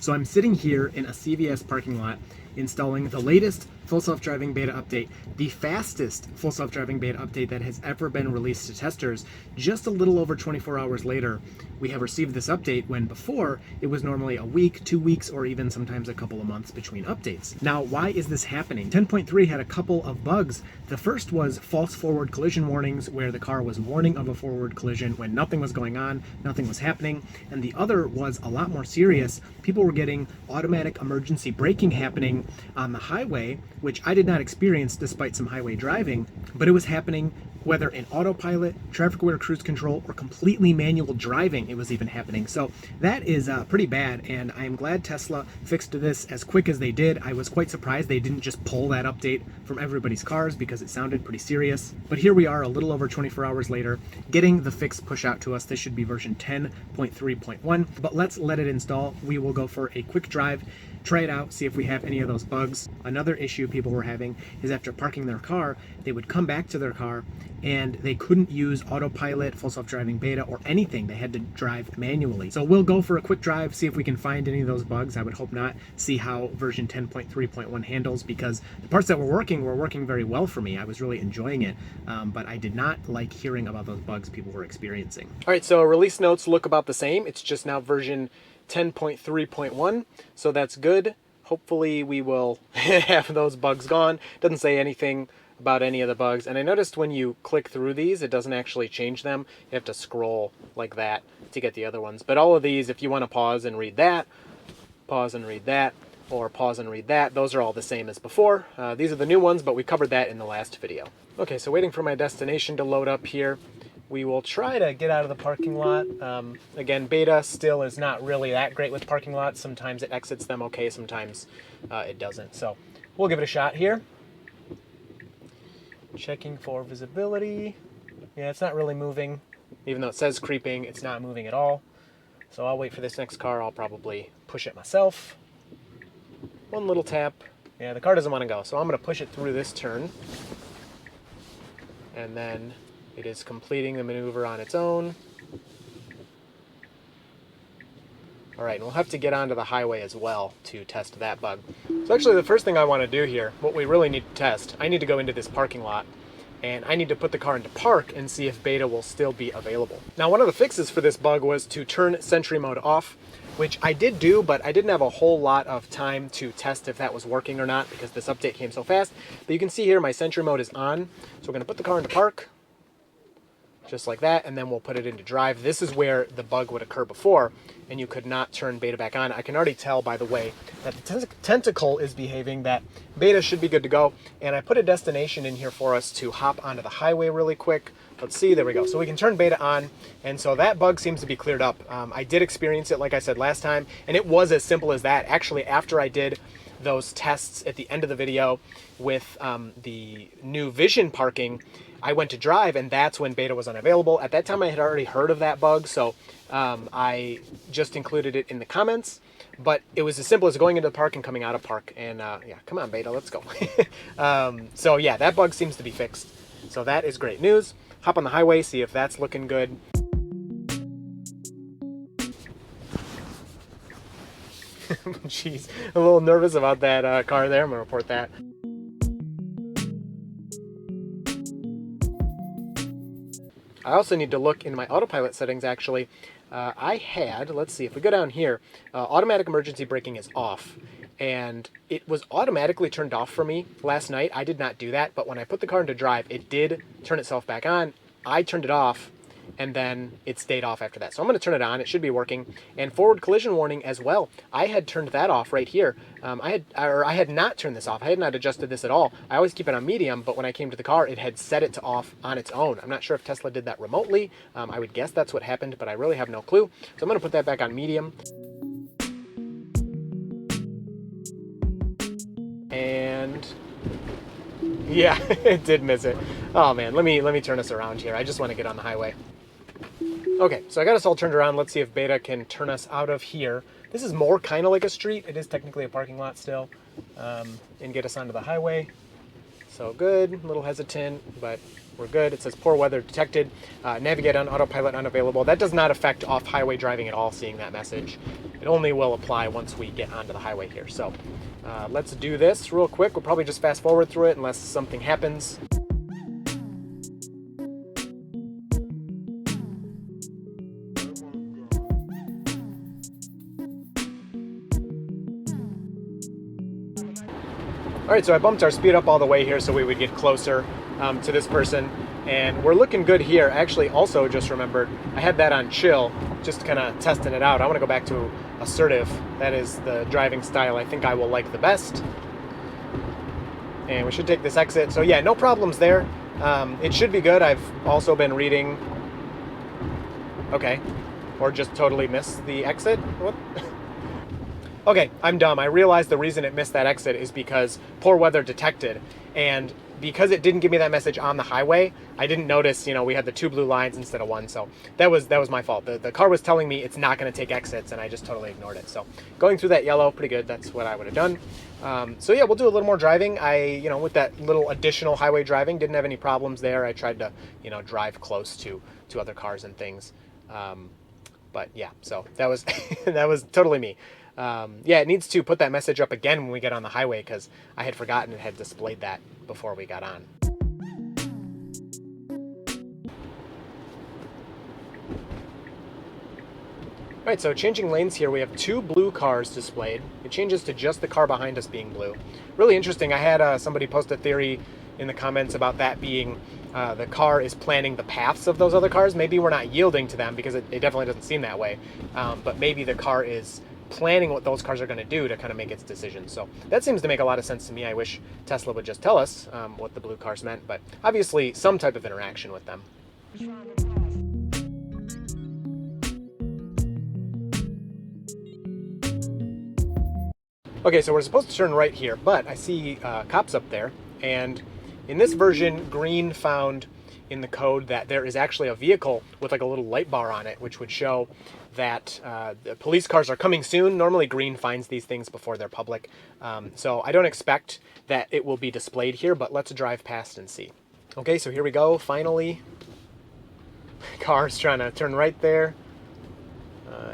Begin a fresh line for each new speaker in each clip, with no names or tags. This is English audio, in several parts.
So I'm sitting here in a CVS parking lot installing the latest full self-driving beta update, the fastest full self-driving beta update that has ever been released to testers. Just a little over 24 hours later, we have received this update, when before it was normally a week, 2 weeks, or even sometimes a couple of months between updates. Now, why is this happening? 10.3 had a couple of bugs. The first was false forward collision warnings, where the car was warning of a forward collision when nothing was going on, nothing was happening. And the other was a lot more serious. People were getting automatic emergency braking happening on the highway, which I did not experience despite some highway driving, but it was happening whether in autopilot, traffic-aware cruise control, or completely manual driving. It was even happening. So that is pretty bad, and I am glad Tesla fixed this as quick as they did. I was quite surprised they didn't just pull that update from everybody's cars, because it sounded pretty serious. But here we are a little over 24 hours later, getting the fix push out to us. This should be version 10.3.1, but let's let it install. We will go for a quick drive, try it out, see if we have any of those bugs. Another issue people were having is after parking their car, they would come back to their car and they couldn't use autopilot, full self-driving beta, or anything. They had to drive manually. So we'll go for a quick drive, see if we can find any of those bugs. I would hope not. See how version 10.3.1 handles, because the parts that were working very well for me. I was really enjoying it, but I did not like hearing about those bugs people were experiencing. All right, so release notes look about the same. It's just now version 10.3.1, so that's good. Hopefully we will have those bugs gone. Doesn't say anything about any of the bugs, and I noticed when you click through these, it doesn't actually change them. You have to scroll like that to get the other ones. But all of these, if you want to pause and read that, pause and read that, or pause and read that, those are all the same as before. These are the new ones, but we covered that in the last video. Okay, so waiting for my destination to load up here. We will try to get out of the parking lot. Again, beta still is not really that great with parking lots. Sometimes it exits them okay, sometimes it doesn't. So we'll give it a shot here. Checking for visibility. Yeah, it's not really moving. Even though it says creeping, it's not moving at all. So I'll wait for this next car. I'll probably push it myself. One little tap. Yeah, the car doesn't want to go, so I'm going to push it through this turn. And then it is completing the maneuver on its own. All right, and we'll have to get onto the highway as well to test that bug. So actually the first thing I want to do here, what we really need to test, I need to go into this parking lot and I need to put the car into park and see if beta will still be available. Now, one of the fixes for this bug was to turn Sentry mode off, which I did do, but I didn't have a whole lot of time to test if that was working or not because this update came so fast. But you can see here my Sentry mode is on. So we're going to put the car into park, just like that, and then we'll put it into drive. This is where the bug would occur before, and you could not turn beta back on. I can already tell, by the way, that the tentacle is behaving, that beta should be good to go, and I put a destination in here for us to hop onto the highway really quick. Let's see, there we go. So we can turn beta on, and so that bug seems to be cleared up. I did experience it, like I said last time, and it was as simple as that. Actually, after I did those tests at the end of the video with the new vision parking, I went to drive, and that's when beta was unavailable. At that time, I had already heard of that bug, so I just included it in the comments. But it was as simple as going into the park and coming out of park. And yeah, come on, beta, let's go. So yeah, that bug seems to be fixed. So that is great news. Hop on the highway, see if that's looking good. Jeez, a little nervous about that car there. I'm gonna report that. I also need to look in my autopilot settings, actually. I had, let's see, if we go down here, automatic emergency braking is off. And it was automatically turned off for me last night. I did not do that, but when I put the car into drive, it did turn itself back on. I turned it off, and then it stayed off after that. So I'm going to turn it on. It should be working. And forward collision warning as well. I had turned that off right here. I had not turned this off. I had not adjusted this at all. I always keep it on medium, but when I came to the car, it had set it to off on its own. I'm not sure if Tesla did that remotely. I would guess that's what happened, but I really have no clue. So I'm going to put that back on medium. And yeah, it did miss it. Oh man, let me turn us around here. I just want to get on the highway. Okay, so I got us all turned around. Let's see if beta can turn us out of here. This is more kind of like a street. It is technically a parking lot still. And get us onto the highway. So good, a little hesitant, but we're good. It says poor weather detected. Navigate on autopilot unavailable. That does not affect off-highway driving at all, seeing that message. It only will apply once we get onto the highway here. So let's do this real quick. We'll probably just fast forward through it unless something happens. All right, so I bumped our speed up all the way here so we would get closer to this person, and we're looking good here. Actually, also just remembered I had that on chill, just kind of testing it out. I want to go back to assertive. That is the driving style I think I will like the best. And we should take this exit. So yeah, no problems there. It should be good. I've also been reading. Okay, or just totally missed the exit. What? Okay, I'm dumb. I realized the reason it missed that exit is because poor weather detected, and because it didn't give me that message on the highway, I didn't notice, we had the 2 blue lines instead of 1, so that was my fault. The car was telling me it's not going to take exits, and I just totally ignored it. So going through that yellow, pretty good. That's what I would have done. So yeah, we'll do a little more driving. With that little additional highway driving, didn't have any problems there. I tried to, drive close to other cars and things. But yeah, so that was that was totally me. Yeah, it needs to put that message up again when we get on the highway because I had forgotten it had displayed that before we got on. All right, so changing lanes here, we have 2 blue cars displayed. It changes to just the car behind us being blue. Really interesting. I had somebody post a theory in the comments about that being the car is planning the paths of those other cars. Maybe we're not yielding to them because it definitely doesn't seem that way. But maybe the car is planning what those cars are going to do to kind of make its decisions. So that seems to make a lot of sense to me. I wish Tesla would just tell us what the blue cars meant, but obviously some type of interaction with them. Okay, so we're supposed to turn right here, but I see cops up there, and in this version, Green found in the code that there is actually a vehicle with like a little light bar on it, which would show that the police cars are coming soon. Normally Green finds these things before they're public. So I don't expect that it will be displayed here, but let's drive past and see. Okay, so here we go, finally. Car's trying to turn right there.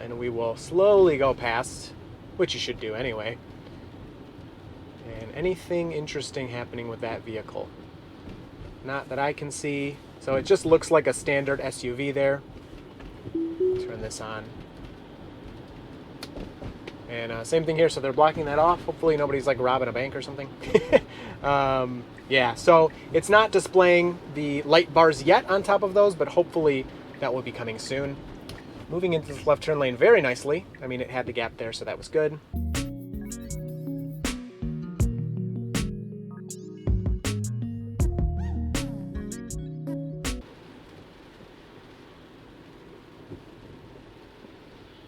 And we will slowly go past, which you should do anyway. And anything interesting happening with that vehicle? Not that I can see. So it just looks like a standard SUV there. Turn this on. And same thing here, so they're blocking that off. Hopefully nobody's like robbing a bank or something. Yeah, so it's not displaying the light bars yet on top of those, but hopefully that will be coming soon. Moving into this left turn lane very nicely. I mean, it had the gap there, so that was good.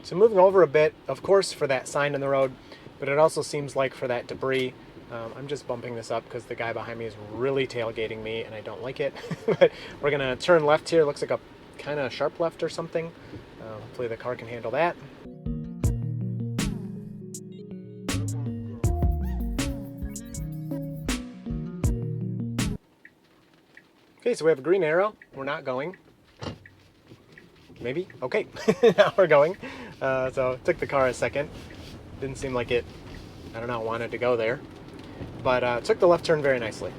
So moving over a bit, of course, for that sign in the road, but it also seems like for that debris. I'm just bumping this up because the guy behind me is really tailgating me and I don't like it. But we're going to turn left here. Looks like a kind of sharp left or something. Hopefully the car can handle that. Okay, so we have a green arrow. We're not going. Maybe? Okay, now we're going. So it took the car a second. Didn't seem like it, I don't know, wanted to go there. But took the left turn very nicely.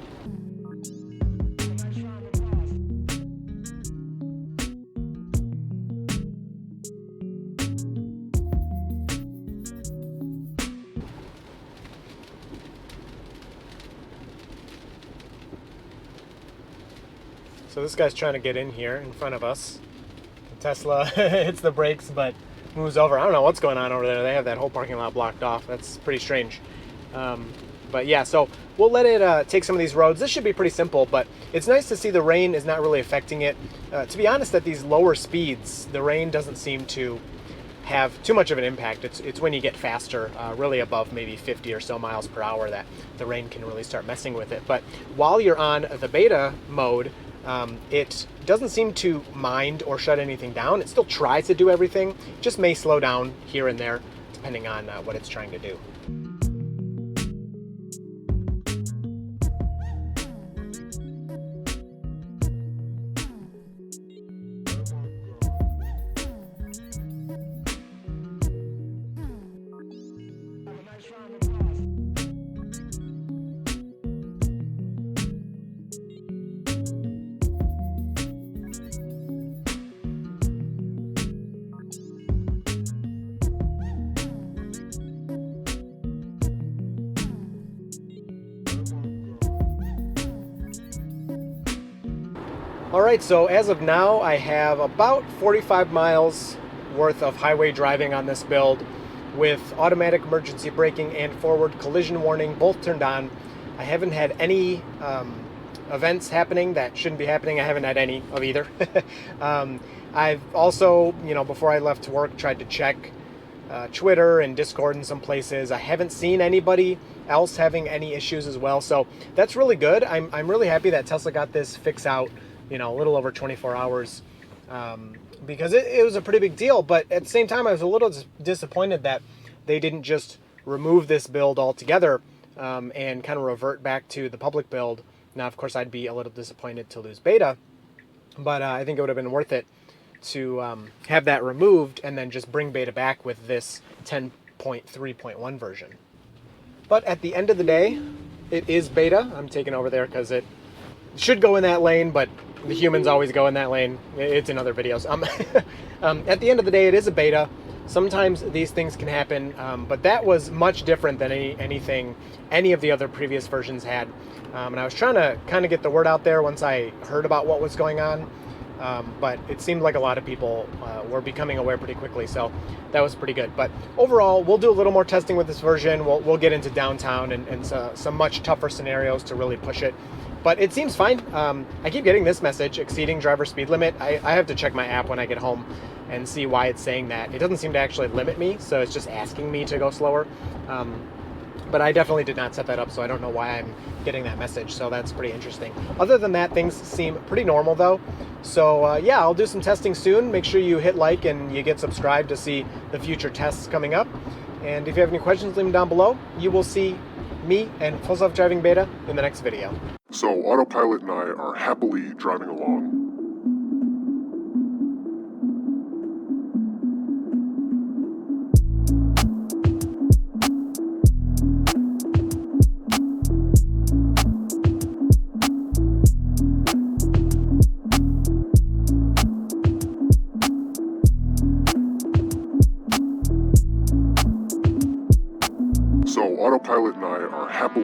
So this guy's trying to get in here in front of us. Tesla hits the brakes but moves over. I don't know what's going on over there. They have that whole parking lot blocked off. That's pretty strange. But yeah, so we'll let it take some of these roads. This should be pretty simple, but it's nice to see the rain is not really affecting it. To be honest, at these lower speeds, the rain doesn't seem to have too much of an impact. It's when you get faster, really above maybe 50 or so miles per hour, that the rain can really start messing with it. But while you're on the beta mode, it doesn't seem to mind or shut anything down. It still tries to do everything, just may slow down here and there depending on what it's trying to do. Alright, so as of now, I have about 45 miles worth of highway driving on this build with automatic emergency braking and forward collision warning both turned on. I haven't had any events happening that shouldn't be happening. I haven't had any of either. I've also, before I left to work, tried to check Twitter and Discord in some places. I haven't seen anybody else having any issues as well, so that's really good. I'm really happy that Tesla got this fix out a little over 24 hours because it was a pretty big deal. But at the same time, I was a little disappointed that they didn't just remove this build altogether and kind of revert back to the public build. Now, of course, I'd be a little disappointed to lose beta, but I think it would have been worth it to have that removed and then just bring beta back with this 10.3.1 version. But at the end of the day, it is beta. I'm taking over there because it should go in that lane, but the humans always go in that lane. It's in other videos. At the end of the day, it is a beta. Sometimes these things can happen, but that was much different than anything any of the other previous versions had. And I was trying to kind of get the word out there once I heard about what was going on, but it seemed like a lot of people were becoming aware pretty quickly, so that was pretty good. But overall, we'll do a little more testing with this version. We'll get into downtown and some much tougher scenarios to really push it. But it seems fine. I keep getting this message, exceeding driver speed limit. I have to check my app when I get home and see why it's saying that. It doesn't seem to actually limit me, so it's just asking me to go slower. But I definitely did not set that up, so I don't know why I'm getting that message, so that's pretty interesting. Other than that, things seem pretty normal though. So yeah, I'll do some testing soon. Make sure you hit like and you get subscribed to see the future tests coming up. And if you have any questions, leave them down below. You will see me and Full Self Driving Beta in the next video.
So Autopilot and I are happily driving along